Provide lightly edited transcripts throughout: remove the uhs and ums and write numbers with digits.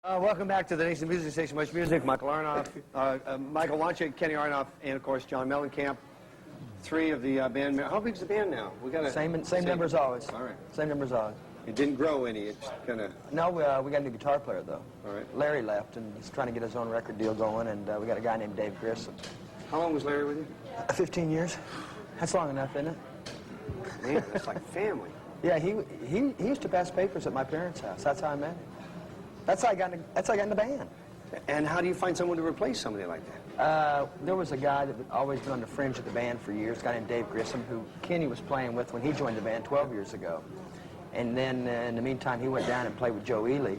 Welcome back to the Nation Music Station, MuchMusic. Michael Aronoff, Michael Wanchic, Kenny Aronoff, and of course John Mellencamp. Three of the band. How big's the band now? We got same number as always. All right. Same number as always. It didn't grow any. It's kind of. No, we got a new guitar player though. All right. Larry left, and he's trying to get his own record deal going, and we got a guy named Dave Grissom. How long was Larry with you? 15 years. That's long enough, isn't it? Man, that's like family. Yeah, he used to pass papers at my parents' house. That's how I met him. That's how I got in the band. And how do you find someone to replace somebody like that? There was a guy that had always been on the fringe of the band for years, a guy named Dave Grissom, who Kenny was playing with when he joined the band 12 years ago. And then, in the meantime, he went down and played with Joe Ely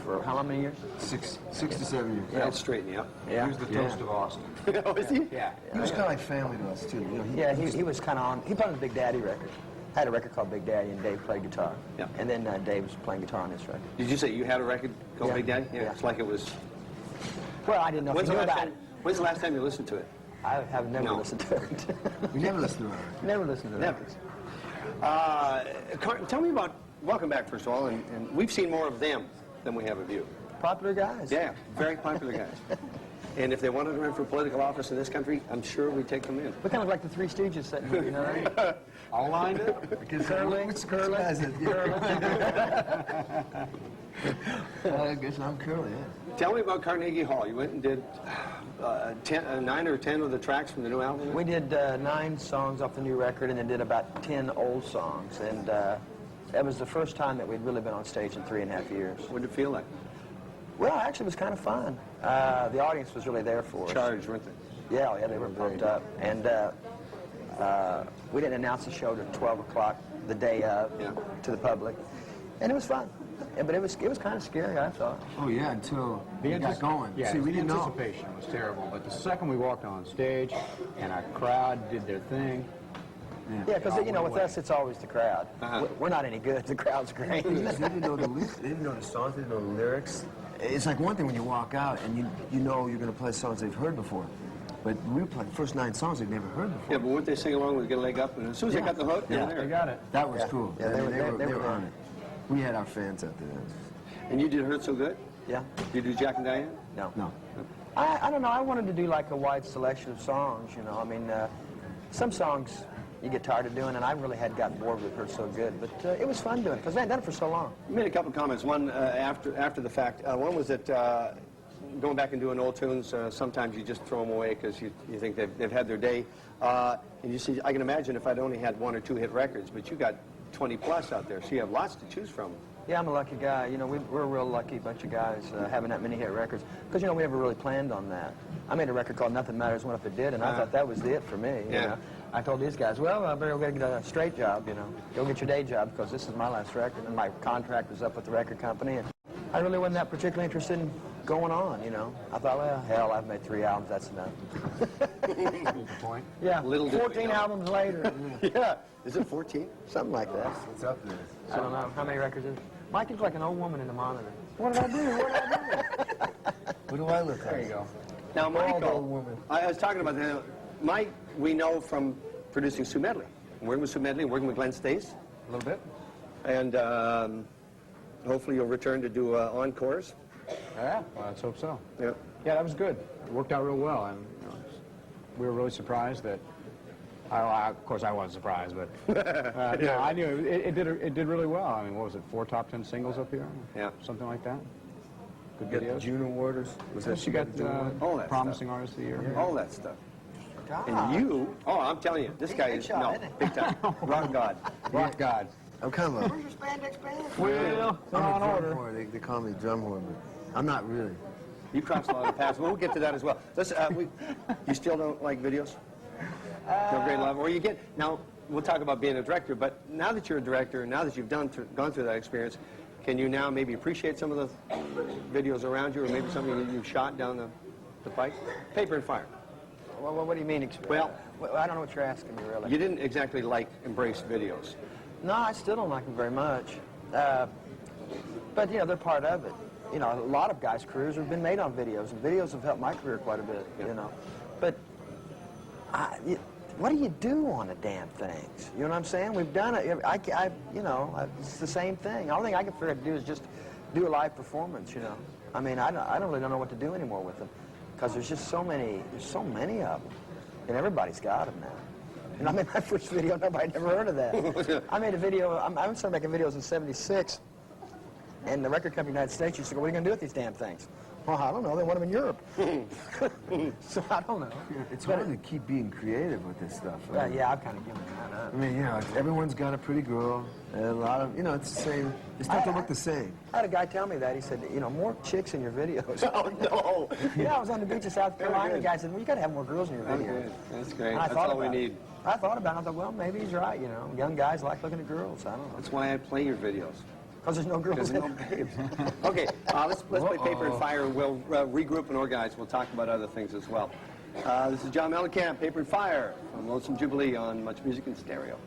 for how many years? 6 to 7 years. That'll straighten you up. Yeah. He was the toast of Austin. Oh, is he? Yeah. He was kind of like family to us, too. You know, he was kind of on. He played on the Big Daddy record. Had a record called Big Daddy, and Dave played guitar. Yeah. And then Dave was playing guitar on this record. Did you say you had a record called Yeah. Big Daddy? Yeah, Yeah. it's like it was. Well, I didn't know if you knew about it. When's the last time you listened to it? I have never No. listened to it. we never listened to her. Never listened to it. Never. Tell me about Welcome Back, first of all, and we've seen more of them than we have of you. Popular guys. Yeah, very popular guys. And if they wanted to run for political office in this country, I'm sure we'd take them in. We kind of like the Three Stooges sitting here, you know that? All lined up? Curling. I guess I'm curly, yeah. Tell me about Carnegie Hall. You went and did 9 or 10 of the tracks from the new album? We did 9 songs off the new record, and then did about 10 old songs. And that was the first time that we'd really been on stage in 3.5 years. What did it feel like? Well, actually, it was kind of fun. The audience was really there for us. Charged, weren't they? Yeah, they were pumped up. And we didn't announce the show till 12 o'clock the day of to the public. And it was fun. Yeah, but it was kind of scary, I thought. Oh, yeah, until we got going. Yeah, see, we didn't know. anticipation was terrible, but the second we walked on stage and our crowd did their thing. Yeah, because, you know, with us, it's always the crowd. We're not any good. The crowd's great. They didn't know the lyrics. They didn't know the songs. They didn't know the lyrics. It's like one thing when you walk out and you know you're going to play songs they've heard before. But we played the first 9 songs they've never heard before. Yeah, but weren't they sing along with Get a Leg Up? And as soon as they got the hook, they were there. They got it. That was cool. Yeah, they were on it. We had our fans out there. And you did Hurt So Good? Yeah. Did you do Jack and Diane? No. No. I don't know. I wanted to do like a wide selection of songs, you know. I mean, some songs you get tired of doing, and I really had gotten bored with Her So Good. But it was fun doing it, because I hadn't done it for so long. You made a couple of comments. One after the fact. One was that going back and doing old tunes, sometimes you just throw them away because you think they've had their day. And you see, I can imagine if I'd only had 1 or 2 hit records, but you got 20 plus out there, so you have lots to choose from. Yeah, I'm a lucky guy. You know, we're a real lucky bunch of guys having that many hit records. Because, you know, we never really planned on that. I made a record called Nothing Matters What If It Did, and I thought that was it for me. You know? I told these guys, well, I better go get a straight job, you know. Go get your day job, because this is my last record, and my contract was up with the record company. And I really wasn't that particularly interested in going on, you know. I thought, well, hell, I've made 3 albums, that's enough. Good point. Yeah, Little 14 albums later. Yeah. Is it 14? Something like that. It's up there. I don't know. How many records is it? Mike looks like an old woman in the monitor. What did I do? What did I do? What do I look like? There you go. Now, Old Michael, woman. I was talking about that. Mike, we know from producing Sue Medley. Working with Sue Medley, working with Glenn Stace. A little bit. And hopefully you'll return to do encores. Yeah, well, let's hope so. Yeah. Yeah, that was good. It worked out real well, and you know, we were really surprised that. Of course, I wasn't surprised, but no, I knew it did really well. I mean, what was it? 4 top 10 singles up here? Yeah. Something like that. Good Got the videos. June Awarders. Was that She got All that Promising stuff. Artist of the Year. All that stuff. And you, I'm telling you, this guy is, shot, isn't he? big time. Rock God. Rock God. I'm kind of a... Where's your spandex pants? Well, it's I'm on a drum order. whore. They call me drum whore, but I'm not really. You crossed a lot of paths. We'll get to that as well. Let's, you still don't like videos? No great love? Or you get, now, we'll talk about being a director, but now that you're a director, now that you've gone through that experience, can you now maybe appreciate some of the videos around you, or maybe something that you've shot down the pike? Paper and Fire. Well, what do you mean? Well, I don't know what you're asking me, really. You didn't exactly embrace videos. No, I still don't like them very much. But, you know, they're part of it. You know, a lot of guys' careers have been made on videos, and videos have helped my career quite a bit, you know. But what do you do on the damn things? You know what I'm saying? We've done it. You know, it's the same thing. The only thing I can figure out to do is just do a live performance, you know. I mean, I don't really know what to do anymore with them because there's just so many of them, and everybody's got them now. And I made my first video, nobody ever heard of that. I made a video, I started making videos in '76, and the record company in the United States used to go, what are you going to do with these damn things? Well, I don't know, they want them in Europe. So I don't know. It's hard to keep being creative with this stuff. Right? Yeah, I've kind of given that up. I mean, you know, everyone's got a pretty girl, and a lot of, you know, it's the same. It's not to look the same. I had a guy tell me that. He said, you know, more chicks in your videos. Oh, no. Yeah, I was on the beach in South Carolina, and the guy said, well, you got to have more girls in your videos. That's great. And I That's thought all we about it. need. I thought about it. I thought, well, maybe he's right, you know. Young guys like looking at girls. I don't know. That's why I play your videos. Because there's no girls There's in no it. babes. Okay, let's play Paper and Fire, and we'll regroup and organize. We'll talk about other things as well. This is John Mellencamp, Paper and Fire, from Lonesome Jubilee on Much Music in Stereo.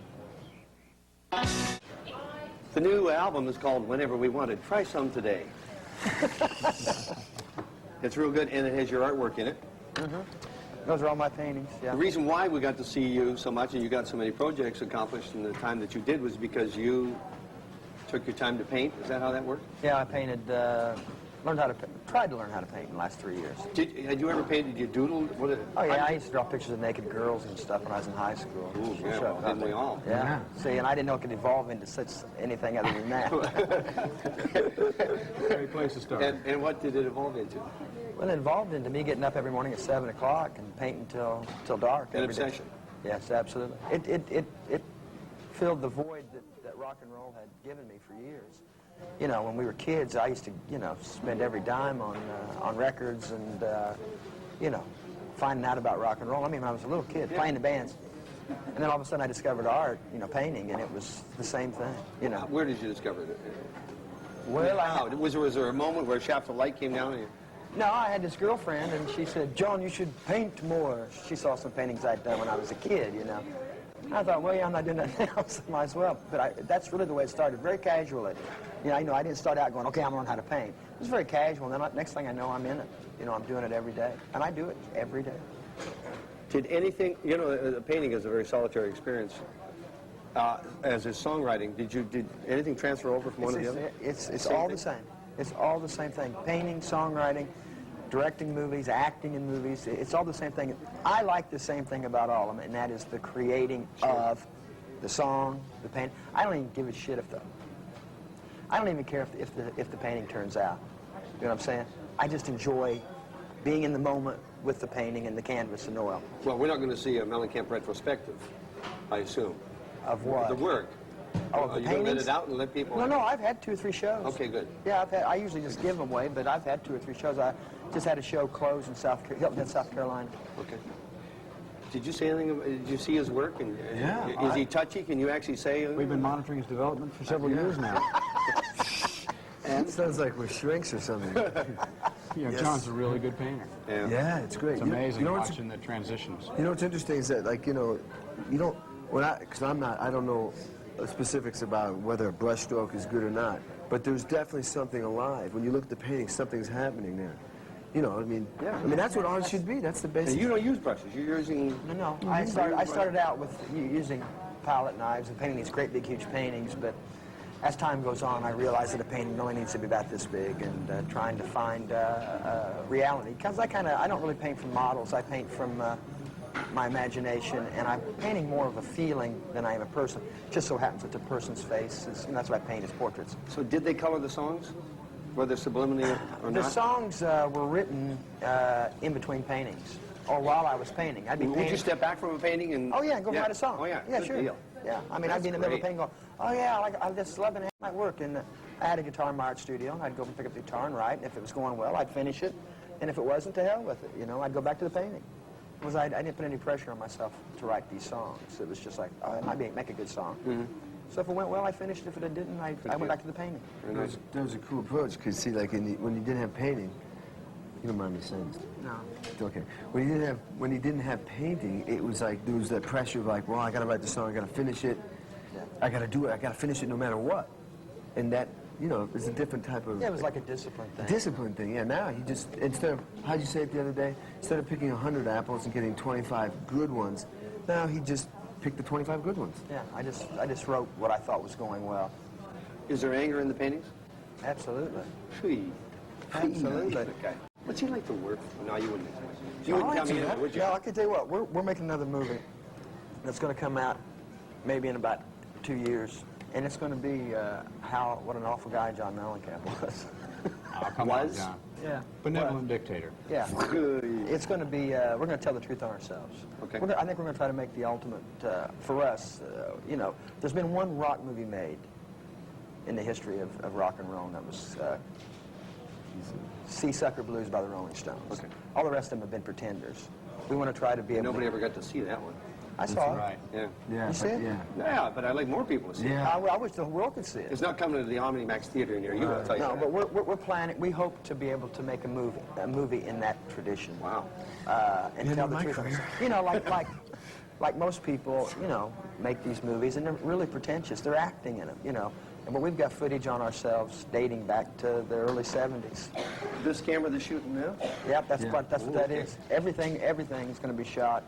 The new album is called Whenever We Wanted. Try some today. It's real good, and it has your artwork in it. Those are all my paintings, yeah. The reason why we got to see you so much and you got so many projects accomplished in the time that you did was because you took your time to paint. Is that how that worked? Yeah, I painted, tried to learn how to paint in the last 3 years. Had you ever painted? Did you doodle? Oh, yeah, I used to draw pictures of naked girls and stuff when I was in high school. Ooh, yeah, Sure, well, didn't we all? Yeah. See, and I didn't know it could evolve into anything other than that. Great place to start. And what did it evolve into? Well, it evolved into me getting up every morning at 7 o'clock and painting till dark. An every day. obsession. Yes, absolutely. It filled the void that rock and roll had given me for years. You know, when we were kids, I used to, you know, spend every dime on records and, you know, finding out about rock and roll. I mean, when I was a little kid, playing the bands. And then all of a sudden I discovered art, you know, painting, and it was the same thing, you know. Where did you discover it? Well, Was there a moment where a shaft of light came down on you? No, I had this girlfriend, and she said, John, you should paint more. She saw some paintings I'd done when I was a kid, you know. I thought, well, yeah, I'm not doing that now, so might as well. But that's really the way it started, very casually. You know, I didn't start out going, okay, I'm going to learn how to paint. It was very casual, and then next thing I know, I'm in it. You know, I'm doing it every day. And I do it every day. Did anything, you know, painting is a very solitary experience. As is songwriting, did anything transfer over from one to the other? It's all the same. It's all the same thing. Painting, songwriting, directing movies, acting in movies, it's all the same thing. I like the same thing about all of them, and that is the creating of the song, the paint. I don't even give a shit I don't even care if the painting turns out. You know what I'm saying? I just enjoy being in the moment with the painting and the canvas and oil. Well, we're not going to see a Mellencamp retrospective, I assume. Of what? The work. Oh, the you going to let paintings? it out and let people... No, I've had 2 or 3 shows. Okay, good. Yeah, I usually just give them away, but I've had 2 or 3 shows. I just had a show close in Hilton, South Carolina. Okay. Did you say anything? Did you see his work? And Yeah. Is he touchy? Can you actually say? We've been monitoring his development for several years now. It sounds like we're shrinks or something. You know, John's a really good painter. Yeah, it's great. It's amazing what's- watching the transitions. You know what's interesting is that, like, you know, because I don't know specifics about whether a brush stroke is good or not, but there's definitely something alive. When you look at the painting, something's happening there. You know, I mean, that's what art should be. That's the basic. And you don't use brushes. You're using... No. I started out with using palette knives and painting these great big huge paintings, but as time goes on, I realize that a painting only needs to be about this big, and trying to find reality. Because I don't really paint from models. I paint from my imagination, and I'm painting more of a feeling than I am a person. Just so happens that the person's face and that's what I paint as portraits. So did they color the songs, whether subliminally or not? The songs were written in between paintings, or while I was painting. I'd be Would painting. you step back from a painting and... Oh yeah, go write a song. Oh yeah, yeah, good sure. deal. Yeah, I mean, I'd be in the middle of painting going, oh yeah, I just love it, my work. And I had a guitar in my art studio, and I'd go and pick up the guitar and write, and if it was going well, I'd finish it. And if it wasn't, to hell with it, you know, I'd go back to the painting. I didn't put any pressure on myself to write these songs. It was just like, oh, it might make a good song. So if it went well, I finished. If it didn't, I went back to the painting. That was a cool approach, because, see, like, when you didn't have painting, you don't mind me saying this? No. It's okay. When you didn't have painting, it was like, there was that pressure of like, well, I gotta write the song, I gotta finish it, I gotta do it, I gotta finish it no matter what. And that, you know, is a different type of... Yeah, it was like a discipline thing. Discipline thing, yeah. Now you just, instead of, how'd you say it the other day? Instead of picking 100 apples and getting 25 good ones, now he just picked the 25 good ones. Yeah, I just wrote what I thought was going well. Is there anger in the paintings? Absolutely. Gee. Absolutely. Okay. What's he like to work for? No, you wouldn't. You wouldn't tell me that, would you? Yeah, I can tell you what. We're making another movie that's going to come out maybe in about 2 years, and it's going to be what an awful guy John Mellencamp was. Oh, come on, John. Yeah. Benevolent dictator. Yeah. It's going to be, we're going to tell the truth on ourselves. Okay. I think we're going to try to make the ultimate, for us, you know, there's been one rock movie made in the history of rock and roll, and that was Seasucker Blues by the Rolling Stones. Okay. All the rest of them have been pretenders. We want to try to be able Nobody to... ever got to see that one. I saw it. Right. Yeah. Yeah, You see it? Yeah. Yeah, but I'd like more people to see it. Yeah. I wish the world could see it. It's not coming to the Omnimax Theater near you, I'll tell you No, that. but we're planning. We hope to be able to make a movie in that tradition. Wow. And Yeah, tell no, the my truth. career. You know, like most people, you know, make these movies, and they're really pretentious. They're acting in them, you know. But we've got footage on ourselves dating back to the early '70s. This camera they're shooting now? Yep, that's Yeah. what that okay. is. Everything is going to be shot.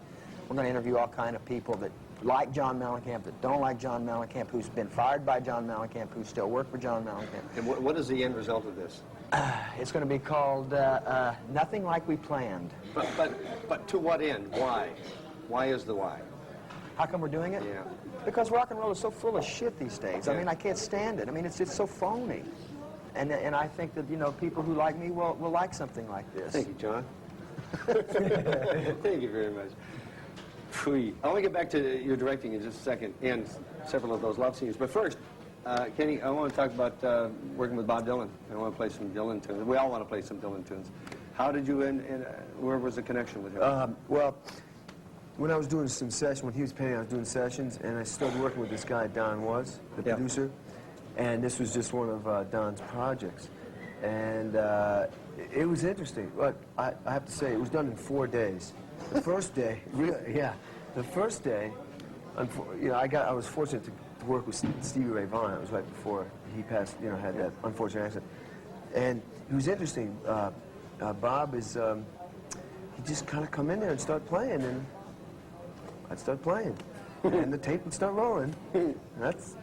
We're going to interview all kind of people that like John Mellencamp, that don't like John Mellencamp, who's been fired by John Mellencamp, who still work for John Mellencamp. And what is the end result of this? It's going to be called Nothing Like We Planned. But to what end? Why? Why is the why? How come we're doing it? Yeah. Because rock and roll is so full of shit these days. I Yeah. mean, I can't stand it. I mean, it's so phony. And I think that, you know, people who like me will like something like this. Thank you, John. Thank you very much. Phew. I want to get back to your directing in just a second and several of those love scenes. But first, Kenny, I want to talk about working with Bob Dylan. I want to play some Dylan tunes. We all want to play some Dylan tunes. How did you where was the connection with him? Well, when I was doing some sessions, when he was painting, I was doing sessions, and I started working with this guy, Don Was, the Yeah. producer, and this was just one of Don's projects. And it was interesting, but I have to say, it was done in 4 days. The first day, the first day, you know, I was fortunate to work with Stevie Ray Vaughan. It was right before he passed, you know, had that unfortunate accident. And it was interesting. Bob is, he just kind of come in there and start playing, and I'd start playing, and the tape would start rolling. That's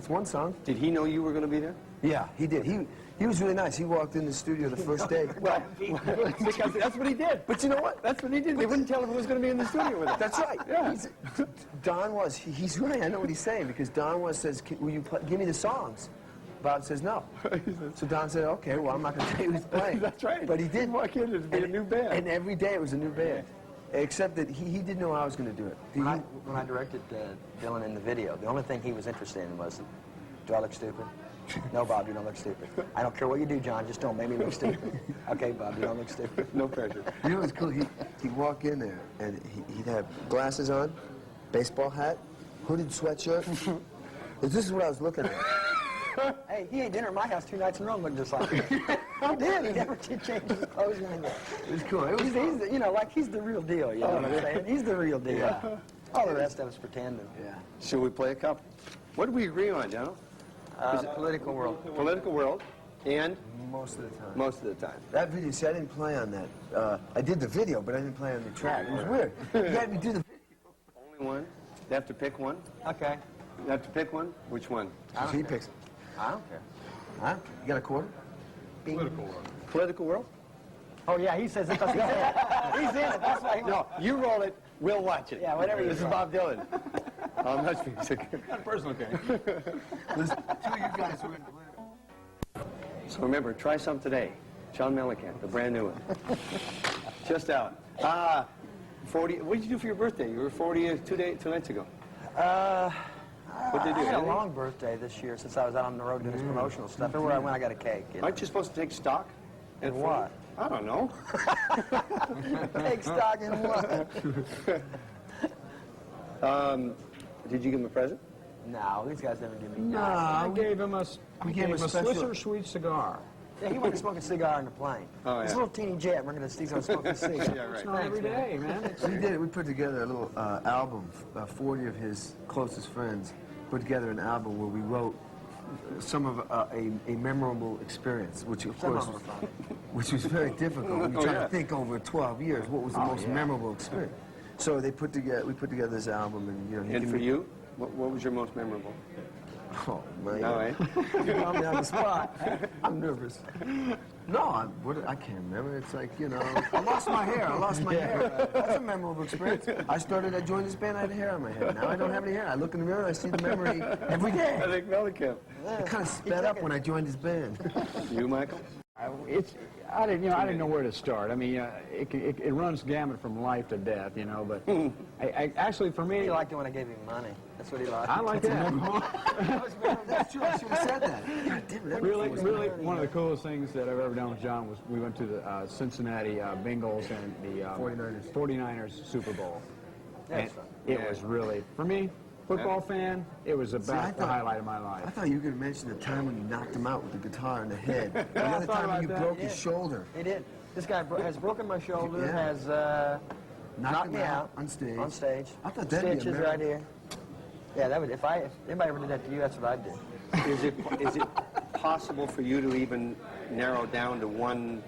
one song. Did he know you were going to be there? Yeah, he did. He was really nice. He walked in the studio the first day. Well, because that's what he did. But you know what? That's what he did. They wouldn't tell him who was going to be in the studio with him. That's right. Yeah. Don Was, he's right. I know what he's saying, because Don Was says, will you give me the songs? Bob says no. So Don said, okay, well, I'm not going to tell you who's playing. That's right. But he did. Walk in, it'd be a new band. And every day it was a new band. Except that he didn't know I was going to do it. When I directed Dylan in the video, the only thing he was interested in was, do I look stupid? No, Bob, you don't look stupid. I don't care what you do, John, just don't make me look stupid. Okay, Bob, you don't look stupid. No pressure. You know what's cool? He'd walk in there, and he'd have glasses on, baseball hat, hooded sweatshirt. This is what I was looking at. Hey, he ate dinner at my house 2 nights in a row and looked just like me. He did. He never did change his clothes or anything. It was cool. He's you know, like he's the real deal, you know what I'm saying? He's the real deal. Yeah. All the rest of us pretending. Yeah. Should we play a couple? What did we agree on, John? Political world. Political world, and Most of the time. most of the time. That video, see, I didn't play on that. I did the video, but I didn't play on the track. It was weird. You had me do the Only one. They have to pick one. Okay. You have to pick one. Which one? video. He picks it. I don't care. Huh? You got a quarter? Political world. Political world? Oh, yeah, he says it because he's in it. He's in it. That's why he No, you roll it. We'll watch it. Yeah, whatever you This is roll. Bob Dylan. On Much Music. Not personal, okay. There's two of you guys who are in political. So remember, try some today. John Mellencamp, the brand new one. Just out. 40. What did you do for your birthday? You were 40 two nights ago. What did you do? I had a Anything? long birthday this year since I was out on the road doing this promotional stuff. Everywhere I went, I got a cake. You know? Aren't you supposed to take stock? In what? I don't know. Take stock in what? Did you give him a present? No, these guys never give me. I gave him a gave him a special- Swisher Sweet cigar. Yeah, he went to smoke a cigar on the plane. Oh, yeah. This little teeny jet, we're going to he's going to smoke a cigar. Yeah, right. It's not every day, man. We did it. We put together a little album. 40 of his closest friends put together an album where we wrote some of a memorable experience, which of Some course, of them are fun. which was very difficult. We Oh, tried yeah. to think over 12 years what was the most memorable experience. So we put together this album, and you know. he And gave for me- you, what was your most memorable? Oh man, No, eh? you got me on the spot. I'm nervous. No, I can't remember. It's like, you know, I lost my hair. I lost my hair. That's a memorable experience. I joined this band, I had hair on my head. Now I don't have any hair. I look in the mirror, I see the memory every day. I think Mellencamp. It kind of sped up when I joined this band. You, Michael? I didn't know where to start. I mean, it runs gamut from life to death, you know. But actually, for me, He liked it when I gave him money. That's what he liked. I like that. That's true. I should have said that. God damn it, Really, one of the coolest things that I've ever done with John was we went to the Cincinnati Bengals and the 49ers Super Bowl. And it was really, for me, football fan, it was about the highlight of my life. I thought you were going to mention the time when you knocked him out with the guitar in the head. Another time when you broke his shoulder. He did. This guy has broken my shoulder, has knocked me out on stage. On stage. I thought that'd be Stitches American. right here. Yeah, that would. If anybody ever did that to you, that's what I'd do. Is it possible for you to even narrow down to one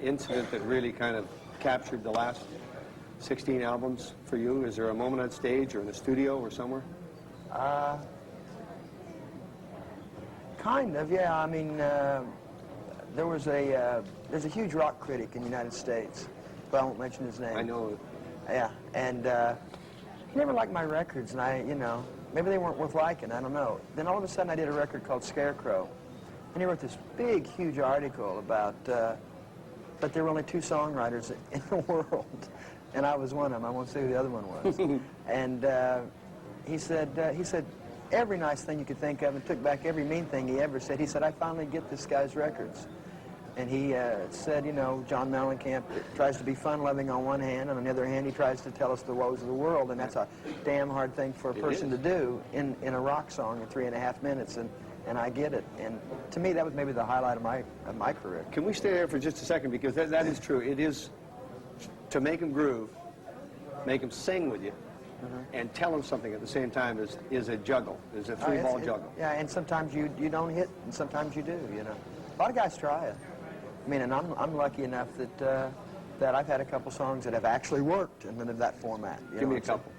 incident that really kind of captured the last 16 albums for you? Is there a moment on stage or in the studio or somewhere? Kind of, yeah. I mean, there's a huge rock critic in the United States, but I won't mention his name. I know. Yeah, and he never liked my records, and maybe they weren't worth liking, I don't know. Then all of a sudden I did a record called Scarecrow, and he wrote this big, huge article about, but there were only 2 songwriters in the world, and I was one of them. I won't say who the other one was. And he said every nice thing you could think of, and took back every mean thing he ever said. He said, I finally get this guy's records. And he said, you know, John Mellencamp tries to be fun-loving on one hand, and on the other hand, he tries to tell us the woes of the world, and that's a damn hard thing for a person to do in a rock song in 3.5 minutes, and I get it. And to me, that was maybe the highlight of my career. Can we stay there for just a second? Because that is true. It is to make him groove, make him sing with you, and tell him something at the same time is a juggle, is a three-ball juggle. Yeah, and sometimes you don't hit, and sometimes you do, you know. A lot of guys try it. I mean, and I'm lucky enough that I've had a couple songs that have actually worked in that format. Give me a couple.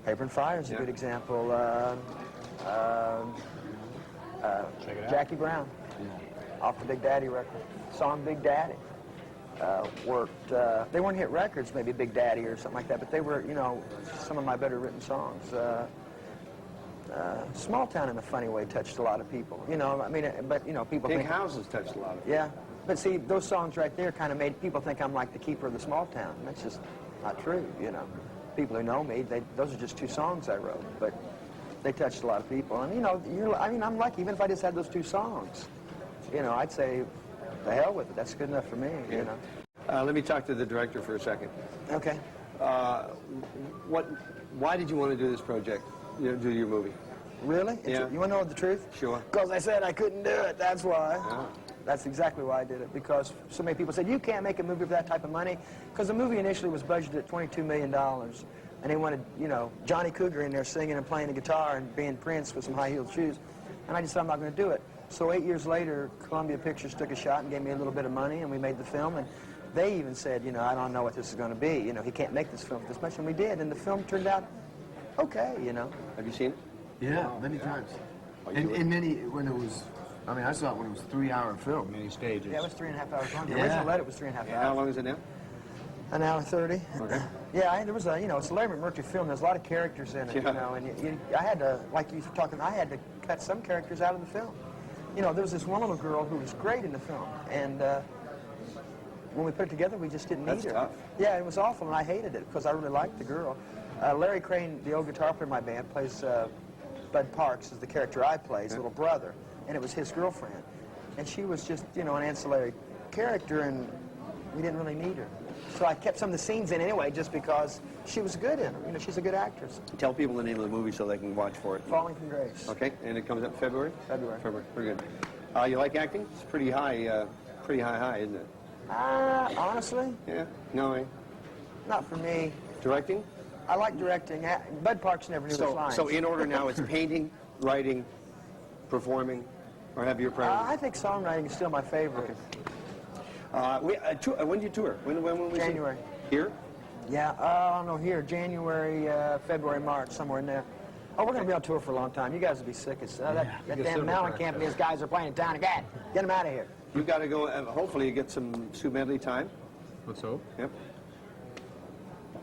Paper and Fire is a good example. Jackie Brown, off the Big Daddy record. Song Big Daddy worked. They weren't hit records, maybe Big Daddy or something like that, but they were, you know, some of my better written songs. Small Town in a funny way touched a lot of people. You know, I mean, but, you know, people Big think... Houses touched a lot of people. Yeah. But see, those songs right there kind of made people think I'm like the keeper of the small town. And that's just not true, you know. People who know me, those are just 2 songs I wrote, but they touched a lot of people. And, you know, I'm lucky. Even if I just had those 2 songs, you know, I'd say, the hell with it. That's good enough for me, you know. Let me talk to the director for a second. Okay. Why did you want to do this project, you know, do your movie? Really? Yeah. You want to know the truth? Sure. Because I said I couldn't do it. That's why. Yeah. That's exactly why I did it, because so many people said, you can't make a movie for that type of money, because the movie initially was budgeted at $22 million, and they wanted, you know, Johnny Cougar in there singing and playing the guitar and being Prince with some high-heeled shoes, and I just said, I'm not going to do it. So 8 years later, Columbia Pictures took a shot and gave me a little bit of money, and we made the film, and they even said, you know, I don't know what this is going to be, you know, he can't make this film for this much, and we did, and the film turned out okay, you know. Have you seen it? Yeah, many times. And many, when it was, I mean, I saw it when it was a 3-hour film. Many stages. Yeah, it was 3.5 hours long. The Yeah. original edit was 3.5 hours. How long is it now? An hour 30. Okay. Yeah, there was a, you know, it's a Larry McMurtry film. There's a lot of characters in it, Yeah. you know, and I had to, like you were talking, I had to cut some characters out of the film. You know, there was this one little girl who was great in the film, and when we put it together, we just didn't need her. That's tough. Yeah, it was awful, and I hated it because I really liked the girl. Larry Crane, the old guitar player in my band, plays Bud Parks is the character I play, his little brother, and it was his girlfriend. And she was just, you know, an ancillary character, and we didn't really need her. So I kept some of the scenes in anyway, just because she was good in them. You know, she's a good actress. Tell people the name of the movie so they can watch for it. Falling from Grace. Okay, and it comes up February? February. February, very good. You like acting? It's pretty high, isn't it? Honestly, Yeah? No, not for me. Directing? I like directing. Bud Parks never knew his lines. So in order now, it's painting, writing, performing, or have your priorities? I think songwriting is still my favorite. When do you tour? When will we see? January. Here? Yeah, I don't know, here, January, February, March, somewhere in there. Oh, we're going to be on tour for a long time. You guys will be sick as that damn Mellencamp and his guys are playing in town again. Get them out of here. You got to go. Hopefully, you get some Sue Medley time. Let's hope. Yep.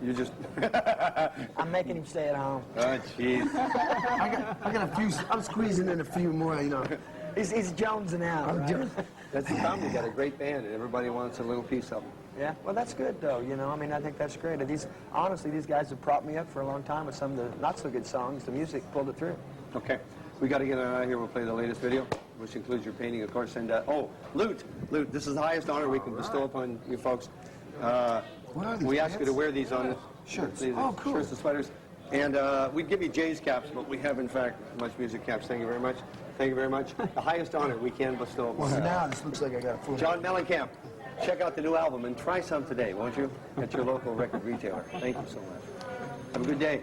You just. I'm making him stay at home. Oh, jeez. I got a few. I'm squeezing in a few more. You know. He's jonesing out. Right? That's the problem. You got a great band, and everybody wants a little piece of them. Yeah, well, that's good, though, you know. I mean, I think that's great. Honestly, these guys have propped me up for a long time with some of the not-so-good songs. The music pulled it through. Okay. We got to get out of here. We'll play the latest video, which includes your painting, of course. And, Loot, this is the highest honor we can bestow upon you folks. We ask you to wear these on shirts. These Oh, cool. Shirts and sweaters. And we'd give you Jay's caps, but we have, in fact, MuchMusic caps. Thank you very much. Thank you very much. The highest honor we can bestow upon Well, you. now this looks like I got a full. John Mellencamp, check out the new album and try some today, won't you? At your local record retailer. Thank you so much. Have a good day.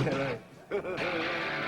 Yeah, right.